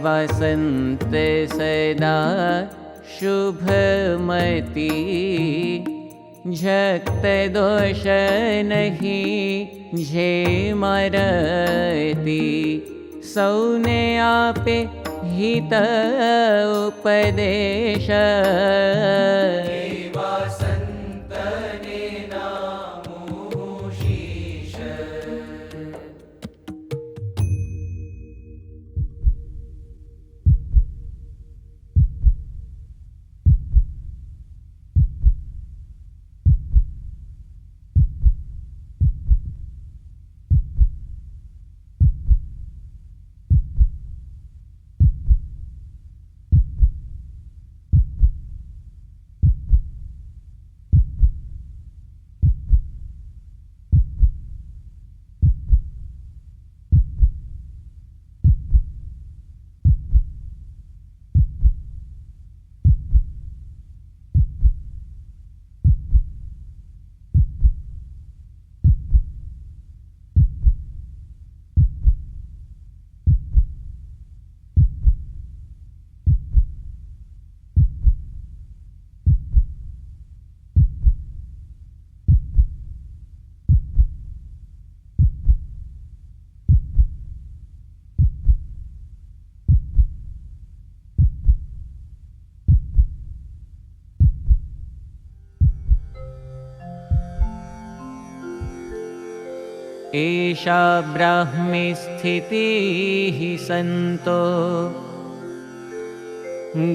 वसन्त सदा शुभमती, झक्त दोष नहीं जे मरती, सौने आपे हित उपदेश, एषा ब्राह्मी स्थितिः सन्तो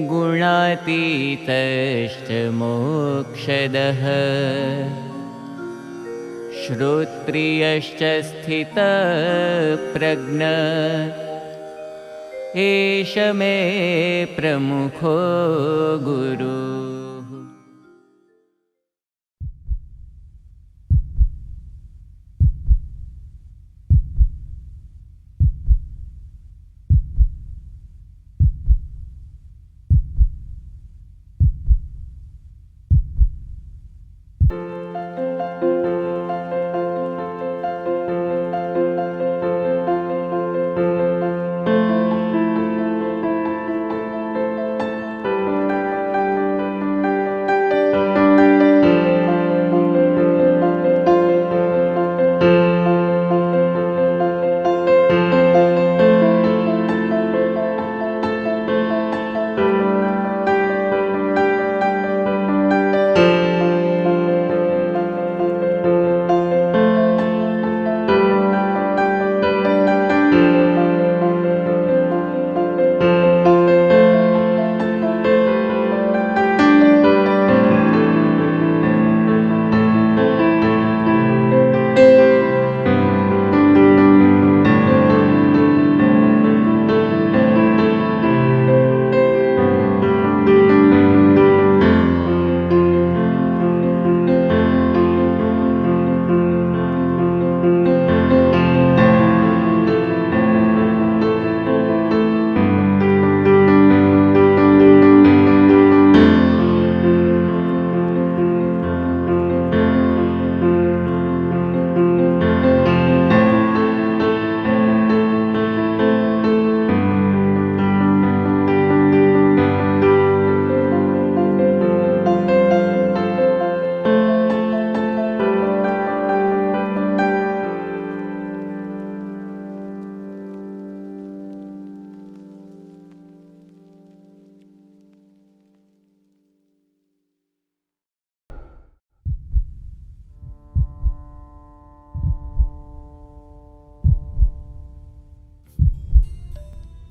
गुणातीतश्च मोक्षदः, श्रोत्रियश्च स्थितप्रज्ञ, एष मे प्रमुखो गुरु।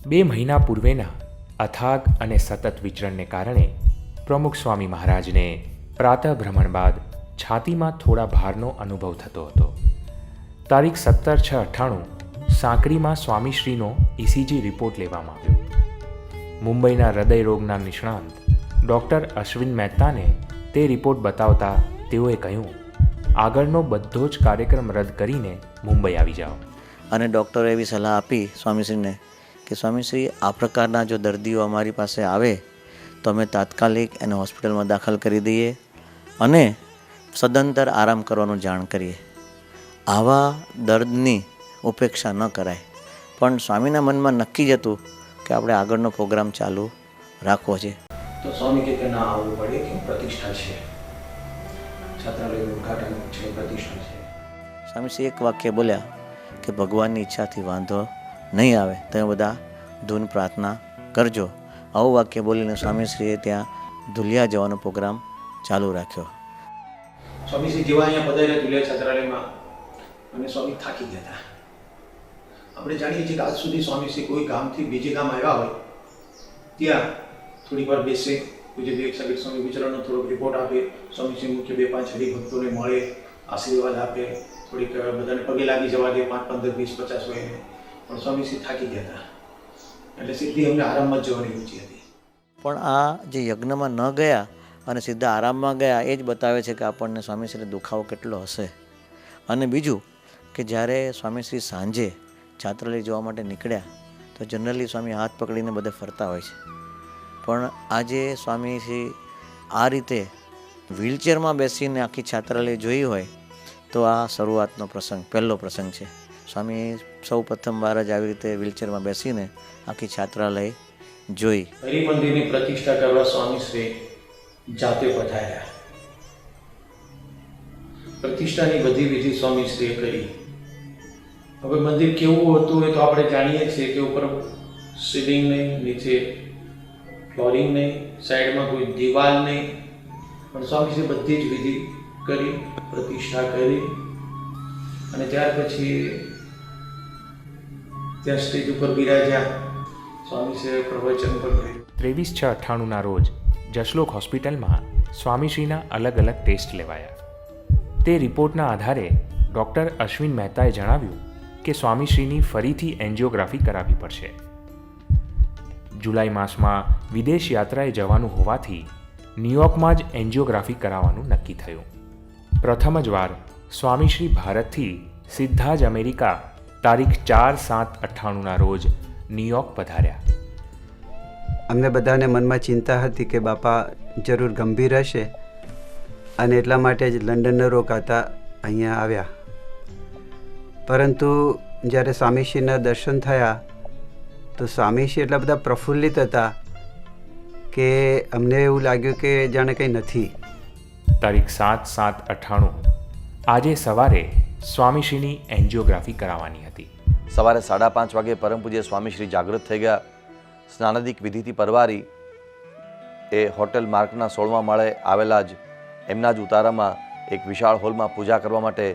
બે મહિના પૂર્વેના અથાગ અને સતત વિચરણને કારણે પ્રમુખ સ્વામી મહારાજને પ્રાતઃભ્રમણ બાદ છાતીમાં થોડા ભારનો અનુભવ થતો હતો. તારીખ 17/6/98 સાંકરીમાં સ્વામીશ્રીનો ઇસીજી રિપોર્ટ લેવામાં આવ્યો. મુંબઈના હૃદય રોગના નિષ્ણાંત ડૉક્ટર અશ્વિન મહેતાને તે રિપોર્ટ બતાવતા તેઓએ કહ્યું, આગળનો બધો જ કાર્યક્રમ રદ કરીને મુંબઈ આવી જાઓ. અને ડૉક્ટરે એવી સલાહ આપી સ્વામીશ્રીને કે સ્વામીશ્રી, આ પ્રકારના જો દર્દીઓ અમારી પાસે આવે તો અમે તાત્કાલિક એને હોસ્પિટલમાં દાખલ કરી દઈએ અને સદંતર આરામ કરવાનું જાણ કરીએ. આવા દર્દની ઉપેક્ષા ન કરાય. પણ સ્વામીના મનમાં નક્કી જ હતું કે આપણે આગળનો પ્રોગ્રામ ચાલુ રાખવો છે. તો સ્વામી કે ના આવવું પડે કે પ્રતિષ્ઠા છે, છાત્રાલયનું ઉદ્ઘાટન છે, પ્રતિષ્ઠા છે. સ્વામીશ્રી એક વાક્ય બોલ્યા કે ભગવાનની ઈચ્છાથી વાંધો નહીં આવે, તમે બધા ધૂન પ્રાર્થના કરજો. આવું વાક્ય બોલીને સ્વામીશ્રીએ ત્યાં ધુલિયા જવાનો પ્રોગ્રામ ચાલુ રાખ્યો. સ્વામીશ્રી જેવા અહીંયા પધાર્યા ધુલિયા છાત્રાલયમાં અને સ્વામી થાકી ગયા હતા. આપણે જાણીએ છીએ કે આજ સુધી સ્વામીશ્રી કોઈ ગામથી બીજે ગામ આવ્યા હોય ત્યાં થોડીક વાર બેસે, પૂજ્ય વિવેક સાગર સ્વામી વિચરણનો થોડોક રિપોર્ટ આપે, સ્વામીશ્રી મુખ્ય 2-5 હરિભક્તોને મળે, આશીર્વાદ આપે, થોડીક બધાને પગે લાગી જવા દે, 5, 15, 20, 50 હોય. પણ સ્વામીશ્રી થાકી ગયા હતા એટલે સીધી અમને આરામમાં જ જવાની રુચિ હતી. પણ આ જે યજ્ઞમાં ન ગયા અને સીધા આરામમાં ગયા એ જ બતાવે છે કે આપણને સ્વામીશ્રી દુખાવો કેટલો હશે. અને બીજું કે જ્યારે સ્વામીશ્રી સાંજે છાત્રાલય જવા માટે નીકળ્યા તો જનરલી સ્વામી હાથ પકડીને બધે ફરતા હોય છે, પણ આજે સ્વામીશ્રી આ રીતે વ્હીલચેરમાં બેસીને આખી છાત્રાલય જોઈ હોય તો આ શરૂઆતનો પ્રસંગ, પહેલો પ્રસંગ છે. સ્વામી સૌ પ્રથમ વાર જ આવી રીતે વ્હીલચેરમાં બેસીને આખી છાત્રાલય જોઈ. હરિમંદિરની પ્રતિષ્ઠા કરવા સ્વામીશ્રી જાતે પધાર્યા. પ્રતિષ્ઠાની બધી વિધિ સ્વામીશ્રીએ કરી. હવે મંદિર કેવું હતું એ તો આપણે જાણીએ છીએ કે ઉપર સીલિંગ નહીં, નીચે ફ્લોરિંગ નહીં, સાઈડમાં કોઈ દિવાલ નહીં, પણ સ્વામીશ્રીએ બધી જ વિધિ કરી, પ્રતિષ્ઠા કરી અને ત્યાર પછી ત્યાં સ્ટેજ ઉપર બિરાજ્યા. સ્વામીશ્રીએ પ્રવચન પણ કર્યું. 23/6/98ના રોજ જશલોક હોસ્પિટલમાં સ્વામીશ્રીના અલગ અલગ ટેસ્ટ લેવાયા. તે રિપોર્ટના આધારે ડૉક્ટર અશ્વિન મહેતાએ જણાવ્યું કે સ્વામીશ્રીની ફરીથી એન્જિયોગ્રાફી કરાવવી પડશે. જુલાઈ માસમાં વિદેશ યાત્રાએ જવાનું હોવાથી ન્યૂયોર્કમાં જ એન્જિયોગ્રાફી કરાવવાનું નક્કી થયું. પ્રથમ જ વાર સ્વામીશ્રી ભારતથી સીધા જ અમેરિકા તારીખ 4/7/98ના રોજ ન્યૂયોર્ક પધાર્યા. અમને બધાને મનમાં ચિંતા હતી કે બાપા જરૂર ગંભીર હશે અને એટલા માટે જ લંડન ન રોકાતા અહીંયા આવ્યા. પરંતુ જ્યારે સ્વામીશ્રીના દર્શન થયા તો સ્વામીશ્રી એટલા બધા પ્રફુલ્લિત હતા કે અમને એવું લાગ્યું કે જાણે કંઈ નથી. તારીખ 7/7/98 આજે સવારે સ્વામીશ્રીની એન્જિયોગ્રાફી કરાવવાની હતી. સવારે 5:30 વાગે પરમ પૂજ્ય સ્વામીશ્રી જાગૃત થઈ ગયા. સ્નાનાદિક વિધિથી પરવારી એ હોટેલ માર્કના 16મા માળે આવેલા જ એમના જ ઉતારામાં એક વિશાળ હોલમાં પૂજા કરવા માટે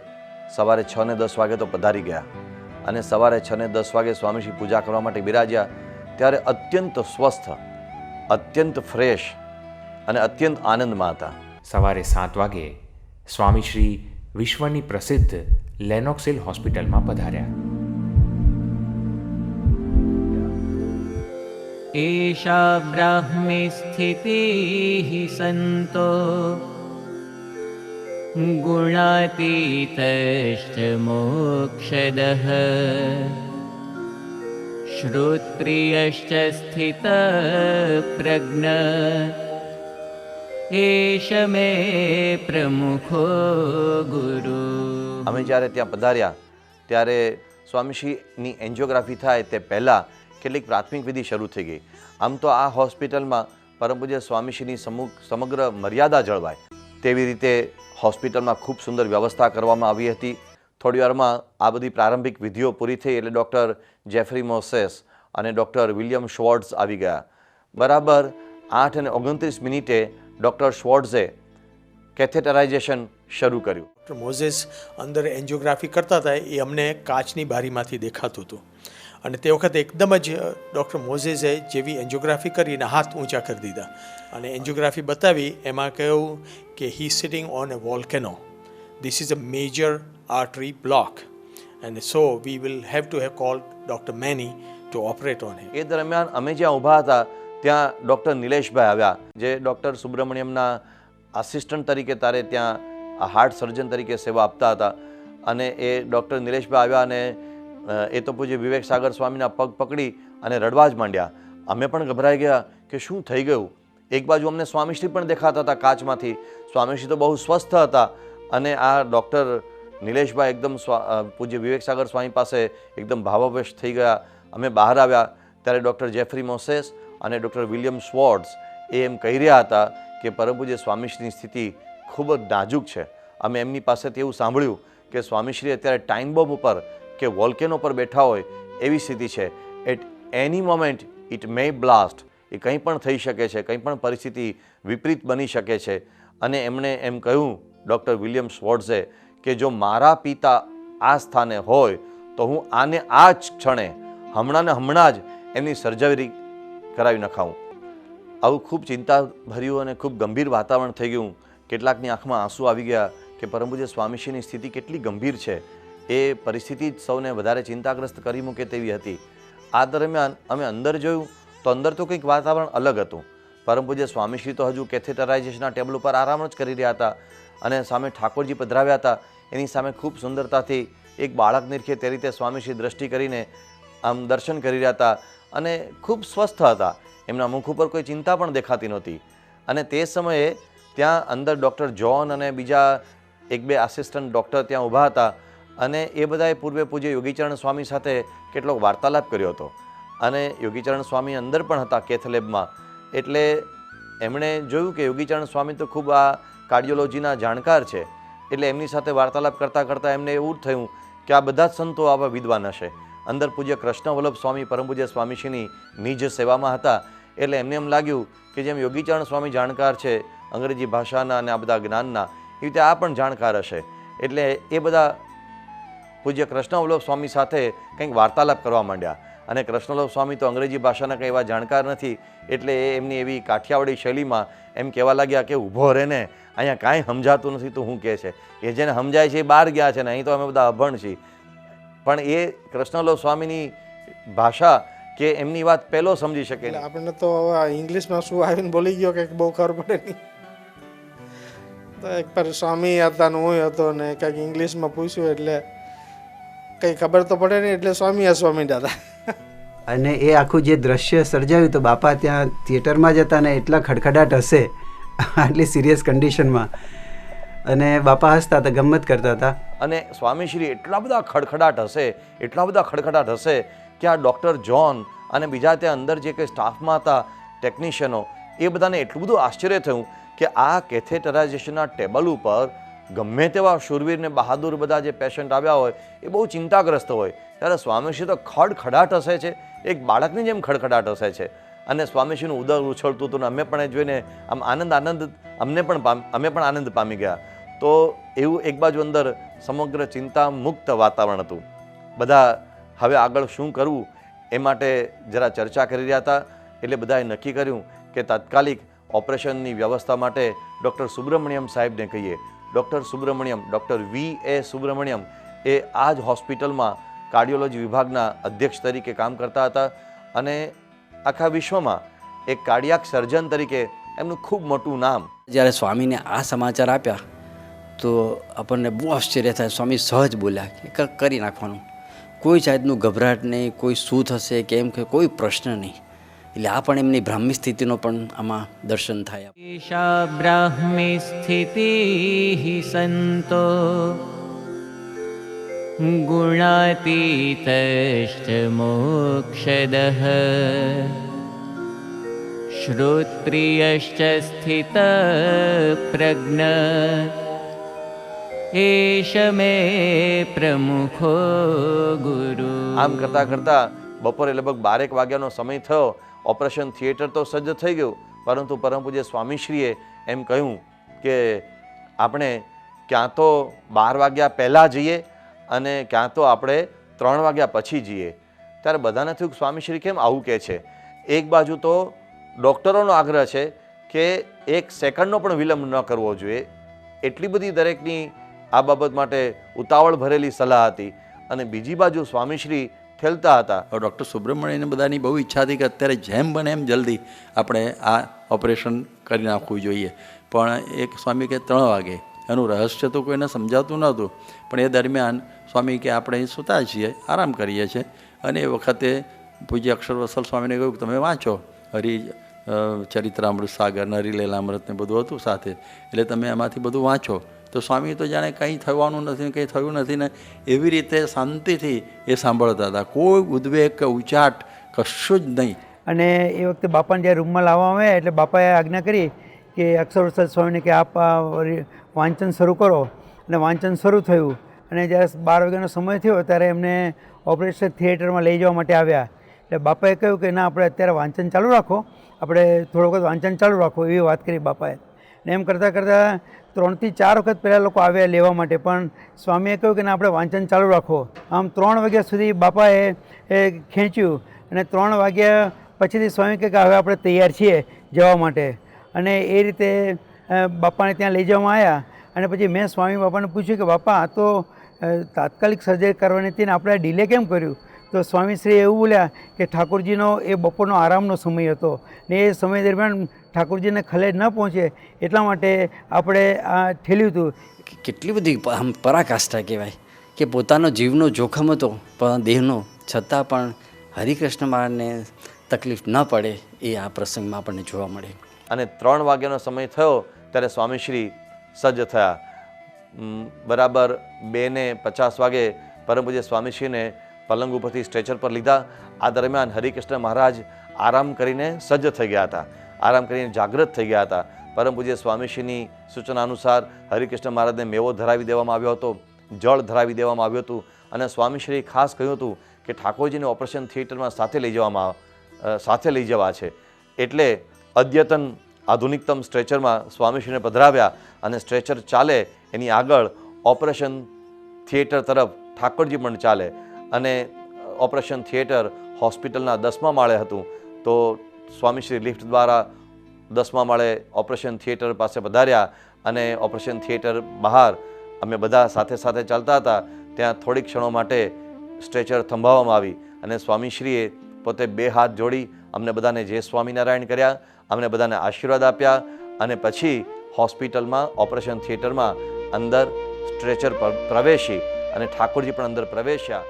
સવારે 6:10 વાગે તો પધારી ગયા. અને સવારે 6:10 વાગે સ્વામીશ્રી પૂજા કરવા માટે બિરાજ્યા ત્યારે અત્યંત સ્વસ્થ, અત્યંત ફ્રેશ અને અત્યંત આનંદમાં હતા. સવારે 7 વાગે સ્વામીશ્રી વિશ્વની પ્રસિદ્ધ લેનોક્સ હિલ હોસ્પિટલમાં પધાર્યા. एषा ब्राह्मी स्थितिः संतो गुणातीतश्च मोक्षदः श्रोत्रियश्च स्थितप्रज्ञ एष मे प्रमुखो गुरु. અમે જ્યારે ત્યાં પધાર્યા ત્યારે સ્વામીશ્રીની એન્જિયોગ્રાફી થાય તે પહેલાં કેટલીક પ્રાથમિક વિધિ શરૂ થઈ ગઈ. આમ તો આ હોસ્પિટલમાં પરમ પૂજ્ય સ્વામીશ્રીની સમગ્ર મર્યાદા જળવાય તેવી રીતે હોસ્પિટલમાં ખૂબ સુંદર વ્યવસ્થા કરવામાં આવી હતી. થોડી વારમાં આ બધી પ્રારંભિક વિધિઓ પૂરી થઈ એટલે ડૉક્ટર જેફરી મોસેસ અને ડૉક્ટર વિલિયમ શ્વોર્ટ્ઝ આવી ગયા. બરાબર 8:29 ડૉક્ટર શ્વોર્ટ્ઝે કેથેટરાઇઝેશન શરૂ કર્યું. ડૉક્ટર મોઝેસ અંદર એન્જિયોગ્રાફી કરતા હતા એ અમને કાચની બારીમાંથી દેખાતું હતું અને તે વખતે એકદમ જ ડૉક્ટર મોઝેસે જેવી એન્જિયોગ્રાફી કરીને હાથ ઊંચા કરી દીધા અને એન્જિયોગ્રાફી બતાવી એમાં કહ્યું કે he sitting on a volcano, this is a major artery block and so we will have to have call doctor many to operate on him. એ દરમિયાન અમે જ્યાં ઊભા હતા ત્યાં ડૉક્ટર નિલેશભાઈ આવ્યા જે ડૉક્ટર સુબ્રમણ્યમના આસિસ્ટન્ટ તરીકે તારે ત્યાં હાર્ટ સર્જન તરીકે સેવા આપતા હતા. અને એ ડૉક્ટર નિલેશભાઈ આવ્યા અને એ તો પૂજ્ય વિવેક સાગર સ્વામીના પગ પકડી અને રડવા જ માંડ્યા. અમે પણ ગભરાઈ ગયા કે શું થઈ ગયું. એક બાજુ અમને સ્વામીશ્રી પણ દેખાતા હતા કાચમાંથી. સ્વામીશ્રી તો બહુ સ્વસ્થ હતા અને આ ડૉક્ટર નિલેશભાઈ એકદમ પૂજ્ય વિવેક સાગર સ્વામી પાસે એકદમ ભાવાવેશ થઈ ગયા. અમે બહાર આવ્યા ત્યારે ડૉક્ટર જેફરી મોસેસ અને ડૉક્ટર વિલિયમ સ્વોર્ડ્સ એ એમ કહી રહ્યા હતા કે પરમ પૂજ્ય સ્વામીશ્રીની સ્થિતિ ખૂબ જ નાજુક છે. અમે એમની પાસેથી એવું સાંભળ્યું કે સ્વામીશ્રી અત્યારે ટાઈમ બોમ્બ ઉપર કે વોલ્કેનો પર બેઠા હોય એવી સ્થિતિ છે. At any moment it may blast. એ કંઈ પણ થઈ શકે છે, કંઈ પણ પરિસ્થિતિ વિપરીત બની શકે છે. અને એમણે એમ કહ્યું ડૉક્ટર વિલિયમ સ્વોર્ડ્સે કે જો મારા પિતા આ સ્થાને હોય તો હું આને આ જ ક્ષણે હમણાં ને હમણાં જ એમની સર્જરી કરાવી નખાવું. આવું ખૂબ ચિંતાભર્યું અને ખૂબ ગંભીર વાતાવરણ થઈ ગયું. કેટલાકની આંખમાં આંસુ આવી ગયા કે પરમ પૂજ્ય સ્વામીશ્રીની સ્થિતિ કેટલી ગંભીર છે. એ પરિસ્થિતિ જ સૌને વધારે ચિંતાગ્રસ્ત કરી મૂકે તેવી હતી. આ દરમિયાન અમે અંદર જોયું તો અંદર તો કંઈક વાતાવરણ અલગ હતું. પરમ પૂજ્ય સ્વામીશ્રી તો હજુ કેથેટરાઇઝેશનના ટેબલ ઉપર આરામ જ કરી રહ્યા હતા અને સામે ઠાકોરજી પધરાવ્યા હતા. એની સામે ખૂબ સુંદરતાથી એક બાળક નિરખે તે રીતે સ્વામીશ્રી દ્રષ્ટિ કરીને આમ દર્શન કરી રહ્યા હતા અને ખૂબ સ્વસ્થ હતા. એમના મુખ ઉપર કોઈ ચિંતા પણ દેખાતી નહોતી. અને તે સમયે ત્યાં અંદર ડૉક્ટર જ્હોન અને બીજા એક બે આસિસ્ટન્ટ ડૉક્ટર ત્યાં ઊભા હતા અને એ બધાએ પૂર્વે પૂજ્ય યોગીચરણ સ્વામી સાથે કેટલોક વાર્તાલાપ કર્યો હતો. અને યોગીચરણ સ્વામી અંદર પણ હતા કેથ લેબમાં. એટલે એમણે જોયું કે યોગીચરણ સ્વામી તો ખૂબ આ કાર્ડિયોલોજીના જાણકાર છે. એટલે એમની સાથે વાર્તાલાપ કરતાં કરતાં એમને એવું જ થયું કે આ બધા જ સંતો આવા વિદ્વાન હશે. અંદર પૂજ્ય કૃષ્ણ વલ્લભ સ્વામી પરમ પૂજ્ય સ્વામીશ્રીની નિજ સેવામાં હતા. એટલે એમને એમ લાગ્યું કે જેમ યોગીચરણ સ્વામી જાણકાર છે અંગ્રેજી ભાષાના અને આ બધા જ્ઞાનના, એ રીતે આ પણ જાણકાર હશે. એટલે એ બધા પૂજ્ય કૃષ્ણ વલ્લભ સ્વામી સાથે કંઈક વાર્તાલાપ કરવા માંડ્યા. અને કૃષ્ણ વલ્લભ સ્વામી તો અંગ્રેજી ભાષાના કંઈ એવા જાણકાર નથી. એટલે એ એમની એવી કાઠિયાવાડી શૈલીમાં એમ કહેવા લાગ્યા કે ઊભો રહે ને, અહીંયા કાંઈ સમજાતું નથી તો શું કહે છે. એ જેને સમજાય છે એ બહાર ગયા છે ને અહીં તો અમે બધા અભણ છીએ. પણ એ કૃષ્ણવલ્લભ સ્વામીની ભાષા કે એમની વાત પહેલો સમજી શકે. એટલે આપણને તો હવે ઇંગ્લિશમાં શું આવીને બોલી ગયો કે બહુ ખબર પડે નહીં. તો એક પર સ્વામી હતા ને હું હતો ને કંઈક ઇંગ્લિશમાં પૂછ્યું એટલે કંઈ ખબર તો પડે નહીં. એટલે સ્વામી હતા. અને એ આખું જે દ્રશ્ય સર્જાયું તો બાપા ત્યાં થિયેટરમાં જ હતા ને એટલા ખડખડાટ હશે આટલી સિરિયસ કન્ડિશનમાં. અને બાપા હસતા હતા, ગમત કરતા હતા. અને સ્વામીશ્રી એટલા બધા ખડખડાટ હશે કે આ ડૉક્ટર જ્હોન અને બીજા ત્યાં અંદર જે કંઈ સ્ટાફમાં હતા ટેકનિશિયનો, એ બધાને એટલું બધું આશ્ચર્ય થયું કે આ કેથેટરાઇઝેશનના ટેબલ ઉપર ગમે તેવા શૂરવીર ને બહાદુર બધા જે પેશન્ટ આવ્યા હોય એ બહુ ચિંતાગ્રસ્ત હોય, ત્યારે સ્વામીશ્રી તો ખડખડાટ હશે છે, એક બાળકની જેમ ખડખડાટ હશે છે. અને સ્વામીશ્રીનું ઉદર ઉછળતું હતું. અમે પણ એ જોઈને આમ અમે પણ આનંદ પામી ગયા. તો એવું એક બાજુ અંદર સમગ્ર ચિંતા મુક્ત વાતાવરણ હતું. બધા હવે આગળ શું કરવું એ માટે જરા ચર્ચા કરી રહ્યા હતા. એટલે બધાએ નક્કી કર્યું કે તાત્કાલિક ઓપરેશનની વ્યવસ્થા માટે ડૉક્ટર સુબ્રમણ્યમ સાહેબને કહીએ. Doctor V.A. સુબ્રમણ્યમ એ આ જ હોસ્પિટલમાં કાર્ડિયોલોજી વિભાગના અધ્યક્ષ તરીકે કામ કરતા હતા અને આખા વિશ્વમાં એક કાર્ડિયાક સર્જન તરીકે એમનું ખૂબ મોટું નામ. જ્યારે સ્વામીને આ સમાચાર આપ્યા તો આપણને બહુ આશ્ચર્ય થાય. સ્વામી સહજ બોલ્યા કે કરી નાખવાનું, કોઈ જાતનું ગભરાટ નહીં, કોઈ શું થશે કેમ કે કોઈ પ્રશ્ન નહીં. એટલે આ પણ એમની બ્રાહ્મી સ્થિતિનો પણ આમાં દર્શન થાય. ઈશા બ્રાહ્મી સ્થિતિ સંતો ગુણાતીતશ્ચ મોક્ષદઃ શ્રોત્રિયશ્ચ સ્થિત પ્રજ્ઞ એષ મે પ્રમુખો ગુરુ. આમ કરતાં કરતાં બપોરે લગભગ 12 વાગ્યાનો સમય થયો. ઓપરેશન થિયેટર તો સજ્જ થઈ ગયું, પરંતુ પરમ પૂજ્ય સ્વામીશ્રીએ એમ કહ્યું કે આપણે ક્યાં તો 12 વાગ્યા પહેલાં જઈએ અને ક્યાં તો આપણે 3 વાગ્યા પછી જઈએ. ત્યારે બધાને થયું સ્વામીશ્રી કેમ આવું કહે છે. એક બાજુ તો ડૉક્ટરોનો આગ્રહ છે કે 1 સેકન્ડનો પણ વિલંબ ન કરવો જોઈએ, એટલી બધી દરેકની આ બાબત માટે ઉતાવળ ભરેલી સલાહ હતી. અને બીજી બાજુ સ્વામીશ્રી ખેલતા હતા. ડૉક્ટર સુબ્રમણ્યને બધાની બહુ ઈચ્છા હતી કે અત્યારે જેમ બને એમ જલ્દી આપણે આ ઓપરેશન કરી નાખવું જોઈએ. પણ એક સ્વામી કે 3 વાગે, એનું રહસ્ય તો કોઈને સમજાતું નહોતું. પણ એ દરમિયાન સ્વામી કે આપણે સૂતા છીએ, આરામ કરીએ છીએ. અને એ વખતે પૂજ્ય અક્ષરવત્સલ સ્વામીને કહ્યું કે તમે વાંચો ચરિત્રામૃત સાગર, હરિલીલામૃત ને બધું હતું સાથે, એટલે તમે એમાંથી બધું વાંચો. તો સ્વામી તો જાણે કંઈ થવાનું નથી, કંઈ થયું નથી ને એવી રીતે શાંતિથી એ સાંભળતા હતા. કોઈ ઉદ્વેગ કે ઉચાટ કશું જ નહીં. અને એ વખતે બાપાને જ્યારે રૂમમાં લાવવામાં આવ્યા એટલે બાપાએ આજ્ઞા કરી કે અક્ષરવત્સલ સ્વામીને કે આપ વાંચન શરૂ કરો. અને વાંચન શરૂ થયું અને જ્યારે 12 વાગ્યાનો સમય થયો ત્યારે એમને ઓપરેશન થિયેટરમાં લઈ જવા માટે આવ્યા. એટલે બાપાએ કહ્યું કે ના, આપણે અત્યારે વાંચન ચાલુ રાખો, આપણે થોડો વખત વાંચન ચાલુ રાખો, એવી વાત કરી બાપાએ. ને એમ કરતાં કરતાં 3 થી 4 વખત પહેલાં લોકો આવ્યા લેવા માટે, પણ સ્વામીએ કહ્યું કે ના, આપણે વાંચન ચાલુ રાખો. આમ 3 વાગ્યા સુધી બાપાએ ખેંચ્યું અને 3 વાગ્યા પછીથી સ્વામી કહે કે હવે આપણે તૈયાર છીએ જવા માટે. અને એ રીતે બાપાને ત્યાં લઈ જવામાં આવ્યા. અને પછી મેં સ્વામી બાપાને પૂછ્યું કે બાપા, આ તો તાત્કાલિક સર્જરી કરવાની હતી ને આપણે ડિલે કેમ કર્યું? તો સ્વામીશ્રી એવું બોલ્યા કે ઠાકોરજીનો એ બપોરનો આરામનો સમય હતો ને એ સમય દરમિયાન ઠાકોરજીને ખલેલ ન પહોંચે એટલા માટે આપણે આ ઠેલ્યું હતું. કેટલી બધી આમ પરાકાષ્ઠા કહેવાય કે પોતાનો જીવનો જોખમ હતો પણ દેહનો, છતાં પણ હરિકૃષ્ણ મહારાજને તકલીફ ન પડે એ આ પ્રસંગમાં આપણને જોવા મળે. અને 3 વાગ્યાનો સમય થયો ત્યારે સ્વામીશ્રી સજ્જ થયા. બરાબર 2:50 વાગે પરમ પૂજ્ય સ્વામીશ્રીને પલંગ ઉપરથી સ્ટ્રેચર પર લીધા. આ દરમિયાન હરિકૃષ્ણ મહારાજ આરામ કરીને સજ્જ થઈ ગયા હતા, આરામ કરીને જાગૃત થઈ ગયા હતા. પરમ પૂજ્ય સ્વામીશ્રીની સૂચના અનુસાર હરિકૃષ્ણ મહારાજને મેવો ધરાવી દેવામાં આવ્યો હતો, જળ ધરાવી દેવામાં આવ્યું હતું. અને સ્વામીશ્રીએ ખાસ કહ્યું હતું કે ઠાકોરજીને ઓપરેશન થિયેટરમાં સાથે લઈ જવા છે. એટલે અદ્યતન આધુનિકતમ સ્ટ્રેચરમાં સ્વામીશ્રીને પધરાવ્યા અને સ્ટ્રેચર ચાલે એની આગળ ઓપરેશન થિયેટર તરફ ઠાકોરજી પણ ચાલે. અને ઓપરેશન થિયેટર હોસ્પિટલના 10મા માળે હતું. તો સ્વામીશ્રી લિફ્ટ દ્વારા 10મા માળે ઓપરેશન થિયેટર પાસે પધાર્યા અને ઓપરેશન થિયેટર બહાર અમે બધા સાથે સાથે ચાલતા હતા. ત્યાં થોડીક ક્ષણો માટે સ્ટ્રેચર થંભાવવામાં આવી અને સ્વામીશ્રીએ પોતે 2 હાથ જોડી અમને બધાને જય સ્વામિનારાયણ કર્યા, અમને બધાને આશીર્વાદ આપ્યા અને પછી હોસ્પિટલમાં ઓપરેશન થિયેટરમાં અંદર સ્ટ્રેચર પર પ્રવેશી અને ઠાકોરજી પણ અંદર પ્રવેશ્યા.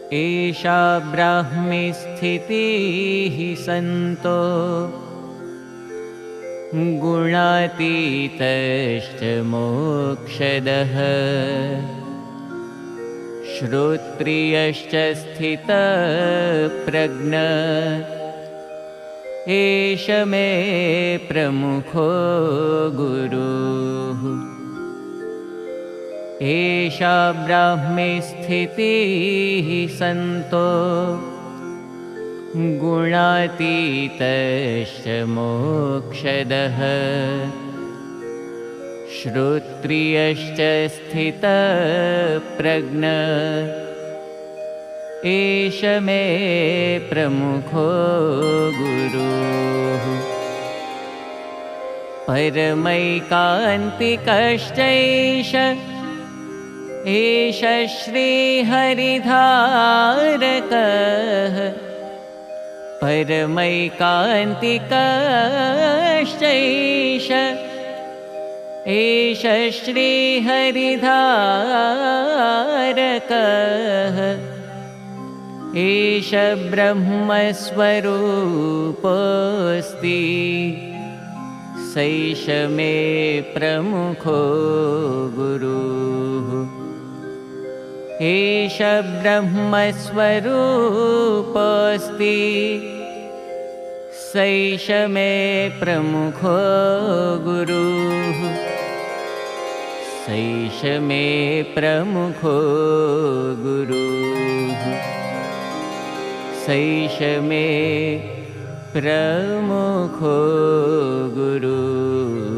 एषा ब्राह्मी स्थितिः संतो गुणातीतश्च मोक्षदः श्रोत्रियश्च स्थितप्रज्ञ एष मे प्रमुखो गुरुः एषा ब्राह्मी स्थितिः संतो गुणातीतश्च मोक्षदः श्रोत्रियश्च स्थितप्रज्ञ एष मे प्रमुखो गुरुः परमैकान्तिकश्चैष एष श्रीहरिधारकः परमैकान्तिकश्चैष एष श्रीहरिधारकः एष ब्रह्मस्वरूपोऽस्ति सैष मे प्रमुखो गुरुः एष ब्रह्मस्वरूपोऽस्ति सैष मे प्रमुखो गुरुः सैष मे प्रमुखो गुरुः सैष मे प्रमुखो गुरुः।